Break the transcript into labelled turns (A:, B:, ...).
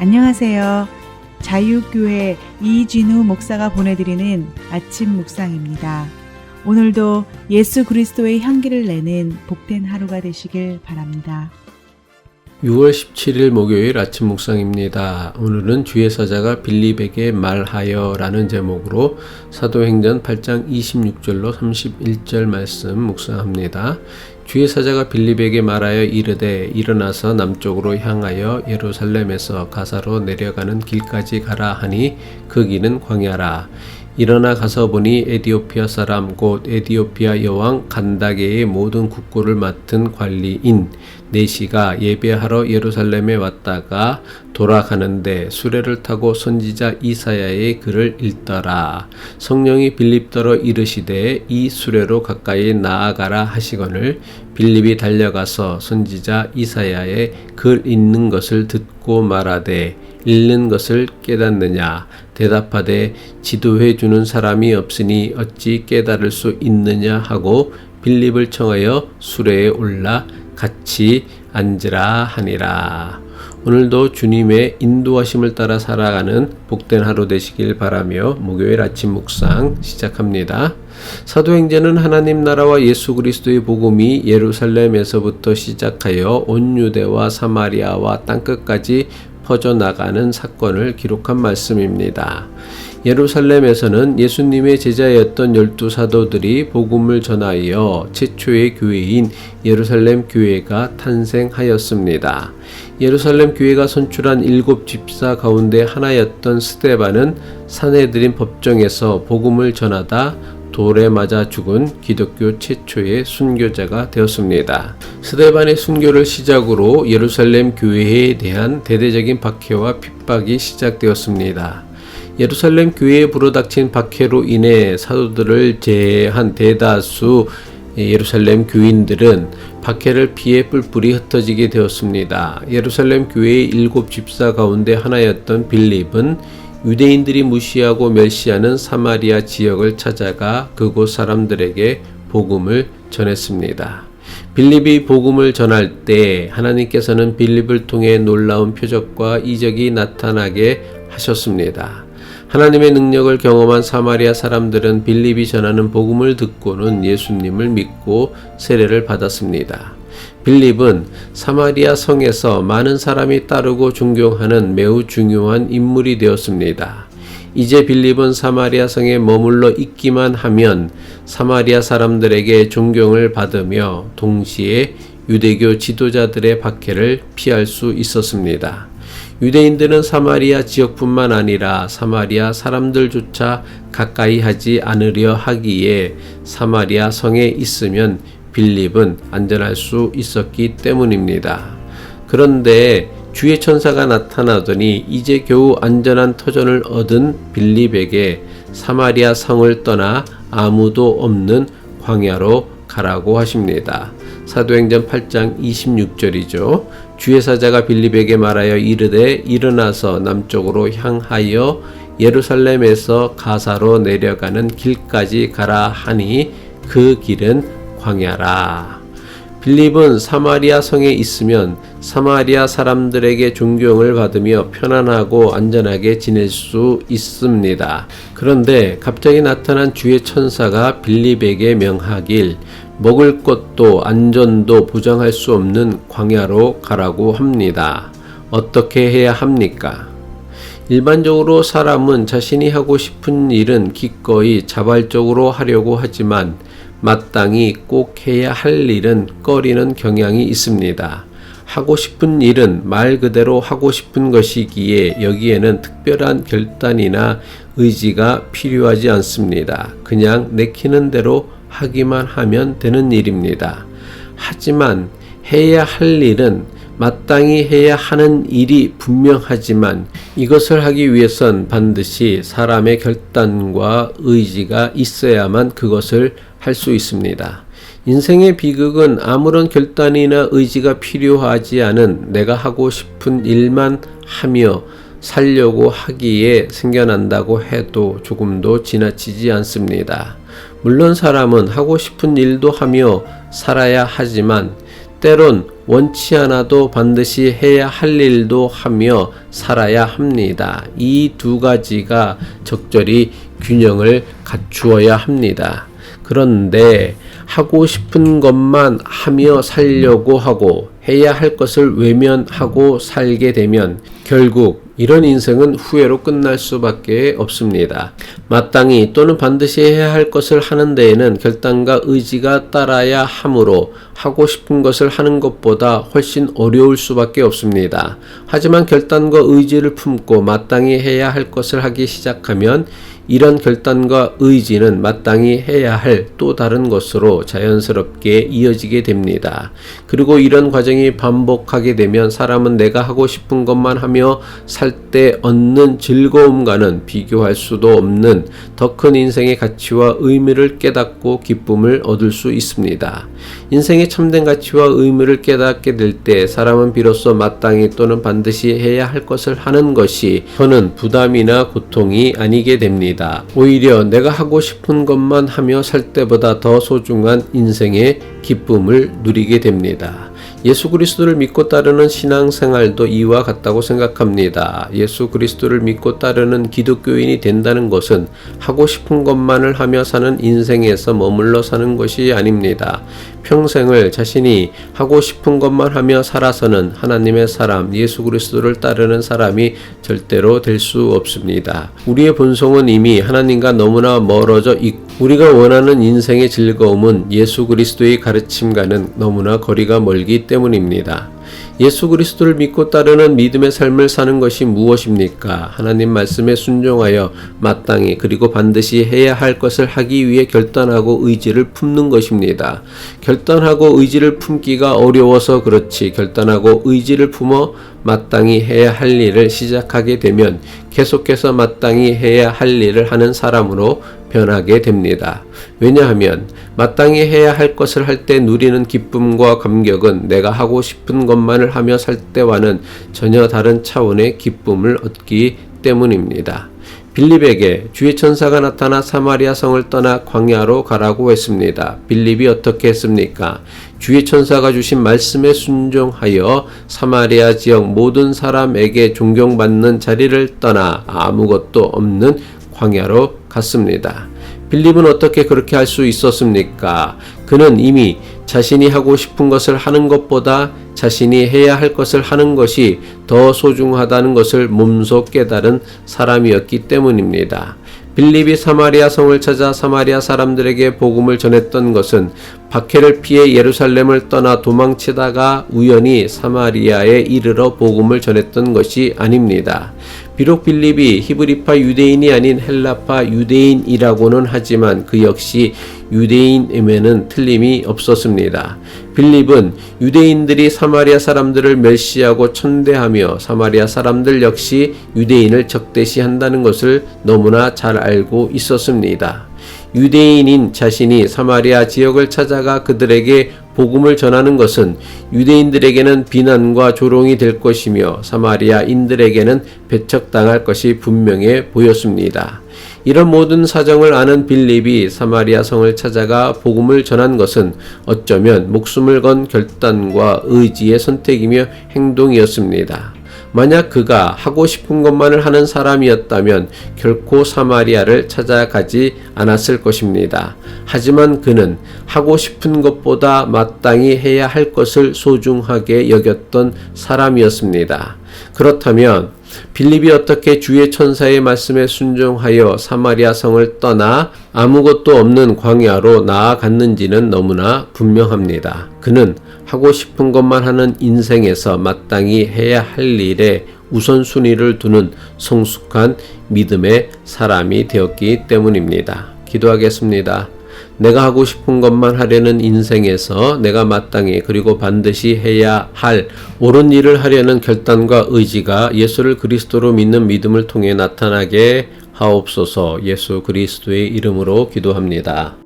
A: 안녕하세요. 자유교회 이진우 목사가 보내드리는 아침 묵상입니다. 오늘도 예수 그리스도의 향기를 내는 복된 하루가 되시길 바랍니다.
B: 6월 17일 목요일 아침 묵상입니다. 오늘은 주의 사자가 빌립에게 말하여 라는 제목으로 사도행전 8장 26절로 31절 말씀 묵상합니다. 주의 사자가 빌립에게 말하여 이르되 일어나서 남쪽으로 향하여 예루살렘에서 가사로 내려가는 길까지 가라 하니 그 길은 광야라. 일어나 가서 보니 에디오피아 사람 곧 에디오피아 여왕 간다게의 모든 국고를 맡은 관리인 네시가 예배하러 예루살렘에 왔다가 돌아가는데 수레를 타고 선지자 이사야의 글을 읽더라. 성령이 빌립더러 이르시되 이 수레로 가까이 나아가라 하시거늘 빌립이 달려가서 선지자 이사야의 글 읽는 것을 듣고 말하되 읽는 것을 깨닫느냐 대답하되 지도해 주는 사람이 없으니 어찌 깨달을 수 있느냐 하고 빌립을 청하여 수레에 올라 같이 앉으라 하니라. 오늘도 주님의 인도하심을 따라 살아가는 복된 하루 되시길 바라며 목요일 아침 묵상 시작합니다. 사도행전은 하나님 나라와 예수 그리스도의 복음이 예루살렘에서부터 시작하여 온 유대와 사마리아와 땅끝까지 퍼져나가는 사건을 기록한 말씀입니다. 예루살렘에서는 예수님의 제자였던 12사도들이 복음을 전하여 최초의 교회인 예루살렘 교회가 탄생하였습니다. 예루살렘 교회가 선출한 7집사 가운데 하나였던 스데반은 산헤드린 법정에서 복음을 전하다 돌에 맞아 죽은 기독교 최초의 순교자가 되었습니다. 스데반의 순교를 시작으로 예루살렘 교회에 대한 대대적인 박해와 핍박이 시작되었습니다. 예루살렘 교회에 불어닥친 박해로 인해 사도들을 제외한 대다수 예루살렘 교인들은 박해를 피해 뿔뿔이 흩어지게 되었습니다. 예루살렘 교회의 7집사 가운데 하나였던 빌립은 유대인들이 무시하고 멸시하는 사마리아 지역을 찾아가 그곳 사람들에게 복음을 전했습니다. 빌립이 복음을 전할 때 하나님께서는 빌립을 통해 놀라운 표적과 이적이 나타나게 하셨습니다. 하나님의 능력을 경험한 사마리아 사람들은 빌립이 전하는 복음을 듣고는 예수님을 믿고 세례를 받았습니다. 빌립은 사마리아 성에서 많은 사람이 따르고 존경하는 매우 중요한 인물이 되었습니다. 이제 빌립은 사마리아 성에 머물러 있기만 하면 사마리아 사람들에게 존경을 받으며 동시에 유대교 지도자들의 박해를 피할 수 있었습니다. 유대인들은 사마리아 지역뿐만 아니라 사마리아 사람들조차 가까이 하지 않으려 하기에 사마리아 성에 있으면 빌립은 안전할 수 있었기 때문입니다. 그런데 주의 천사가 나타나더니 이제 겨우 안전한 터전을 얻은 빌립에게 사마리아 성을 떠나 아무도 없는 광야로 가라고 하십니다. 사도행전 8장 26절이죠. 주의 사자가 빌립에게 말하여 이르되 일어나서 남쪽으로 향하여 예루살렘에서 가사로 내려가는 길까지 가라 하니 그 길은 광야라. 빌립은 사마리아 성에 있으면 사마리아 사람들에게 존경을 받으며 편안하고 안전하게 지낼 수 있습니다. 그런데 갑자기 나타난 주의 천사가 빌립에게 명하길 먹을 것도 안전도 보장할 수 없는 광야로 가라고 합니다. 어떻게 해야 합니까? 일반적으로 사람은 자신이 하고 싶은 일은 기꺼이 자발적으로 하려고 하지만 마땅히 꼭 해야 할 일은 꺼리는 경향이 있습니다. 하고 싶은 일은 말 그대로 하고 싶은 것이기에 여기에는 특별한 결단이나 의지가 필요하지 않습니다. 그냥 내키는 대로 하기만 하면 되는 일입니다. 하지만 해야 할 일은 마땅히 해야 하는 일이 분명하지만 이것을 하기 위해선 반드시 사람의 결단과 의지가 있어야만 그것을 할 수 있습니다. 인생의 비극은 아무런 결단이나 의지가 필요하지 않은 내가 하고 싶은 일만 하며 살려고 하기에 생겨난다고 해도 조금도 지나치지 않습니다. 물론 사람은 하고 싶은 일도 하며 살아야 하지만 때론 원치 않아도 반드시 해야 할 일도 하며 살아야 합니다. 이 두 가지가 적절히 균형을 갖추어야 합니다. 그런데 하고 싶은 것만 하며 살려고 하고 해야 할 것을 외면하고 살게 되면 결국 이런 인생은 후회로 끝날 수밖에 없습니다. 마땅히 또는 반드시 해야 할 것을 하는 데에는 결단과 의지가 따라야 하므로 하고 싶은 것을 하는 것보다 훨씬 어려울 수밖에 없습니다. 하지만 결단과 의지를 품고 마땅히 해야 할 것을 하기 시작하면 이런 결단과 의지는 마땅히 해야 할 또 다른 것으로 자연스럽게 이어지게 됩니다. 그리고 이런 과정이 반복하게 되면 사람은 내가 하고 싶은 것만 하며 살 때 얻는 즐거움과는 비교할 수도 없는 더 큰 인생의 가치와 의미를 깨닫고 기쁨을 얻을 수 있습니다. 인생의 참된 가치와 의미를 깨닫게 될 때 사람은 비로소 마땅히 또는 반드시 해야 할 것을 하는 것이 저는 부담이나 고통이 아니게 됩니다. 오히려 내가 하고 싶은 것만 하며 살 때보다 더 소중한 인생의 기쁨을 누리게 됩니다. 예수 그리스도를 믿고 따르는 신앙생활도 이와 같다고 생각합니다. 예수 그리스도를 믿고 따르는 기독교인이 된다는 것은 하고 싶은 것만을 하며 사는 인생에서 머물러 사는 것이 아닙니다. 평생을 자신이 하고 싶은 것만 하며 살아서는 하나님의 사람, 예수 그리스도를 따르는 사람이 절대로 될 수 없습니다. 우리의 본성은 이미 하나님과 너무나 멀어져 있고 우리가 원하는 인생의 즐거움은 예수 그리스도의 가르침과는 너무나 거리가 멀기 때문입니다. 예수 그리스도를 믿고 따르는 믿음의 삶을 사는 것이 무엇입니까? 하나님 말씀에 순종하여 마땅히 그리고 반드시 해야 할 것을 하기 위해 결단하고 의지를 품는 것입니다. 결단하고 의지를 품기가 어려워서 그렇지 결단하고 의지를 품어 마땅히 해야 할 일을 시작하게 되면 계속해서 마땅히 해야 할 일을 하는 사람으로 변하게 됩니다. 왜냐하면 마땅히 해야 할 것을 할 때 누리는 기쁨과 감격은 내가 하고 싶은 것만을 하며 살 때와는 전혀 다른 차원의 기쁨을 얻기 때문입니다. 빌립에게 주의 천사가 나타나 사마리아 성을 떠나 광야로 가라고 했습니다. 빌립이 어떻게 했습니까? 주의 천사가 주신 말씀에 순종하여 사마리아 지역 모든 사람에게 존경받는 자리를 떠나 아무것도 없는 광야로 갔습니다. 빌립은 어떻게 그렇게 할 수 있었습니까? 그는 이미 자신이 하고 싶은 것을 하는 것보다 자신이 해야 할 것을 하는 것이 더 소중하다는 것을 몸소 깨달은 사람이었기 때문입니다. 빌립이 사마리아 성을 찾아 사마리아 사람들에게 복음을 전했던 것은 박해를 피해 예루살렘을 떠나 도망치다가 우연히 사마리아에 이르러 복음을 전했던 것이 아닙니다. 비록 빌립이 히브리파 유대인이 아닌 헬라파 유대인이라고는 하지만 그 역시 유대인임에는 틀림이 없었습니다. 빌립은 유대인들이 사마리아 사람들을 멸시하고 천대하며 사마리아 사람들 역시 유대인을 적대시한다는 것을 너무나 잘 알고 있었습니다. 유대인인 자신이 사마리아 지역을 찾아가 그들에게 복음을 전하는 것은 유대인들에게는 비난과 조롱이 될 것이며 사마리아인들에게는 배척당할 것이 분명해 보였습니다. 이런 모든 사정을 아는 빌립이 사마리아 성을 찾아가 복음을 전한 것은 어쩌면 목숨을 건 결단과 의지의 선택이며 행동이었습니다. 만약 그가 하고 싶은 것만을 하는 사람이었다면 결코 사마리아를 찾아가지 않았을 것입니다. 하지만 그는 하고 싶은 것보다 마땅히 해야 할 것을 소중하게 여겼던 사람이었습니다. 그렇다면 빌립이 어떻게 주의 천사의 말씀에 순종하여 사마리아 성을 떠나 아무것도 없는 광야로 나아갔는지는 너무나 분명합니다. 그는 하고 싶은 것만 하는 인생에서 마땅히 해야 할 일에 우선순위를 두는 성숙한 믿음의 사람이 되었기 때문입니다. 기도하겠습니다. 내가 하고 싶은 것만 하려는 인생에서 내가 마땅히 그리고 반드시 해야 할 옳은 일을 하려는 결단과 의지가 예수를 그리스도로 믿는 믿음을 통해 나타나게 하옵소서. 예수 그리스도의 이름으로 기도합니다.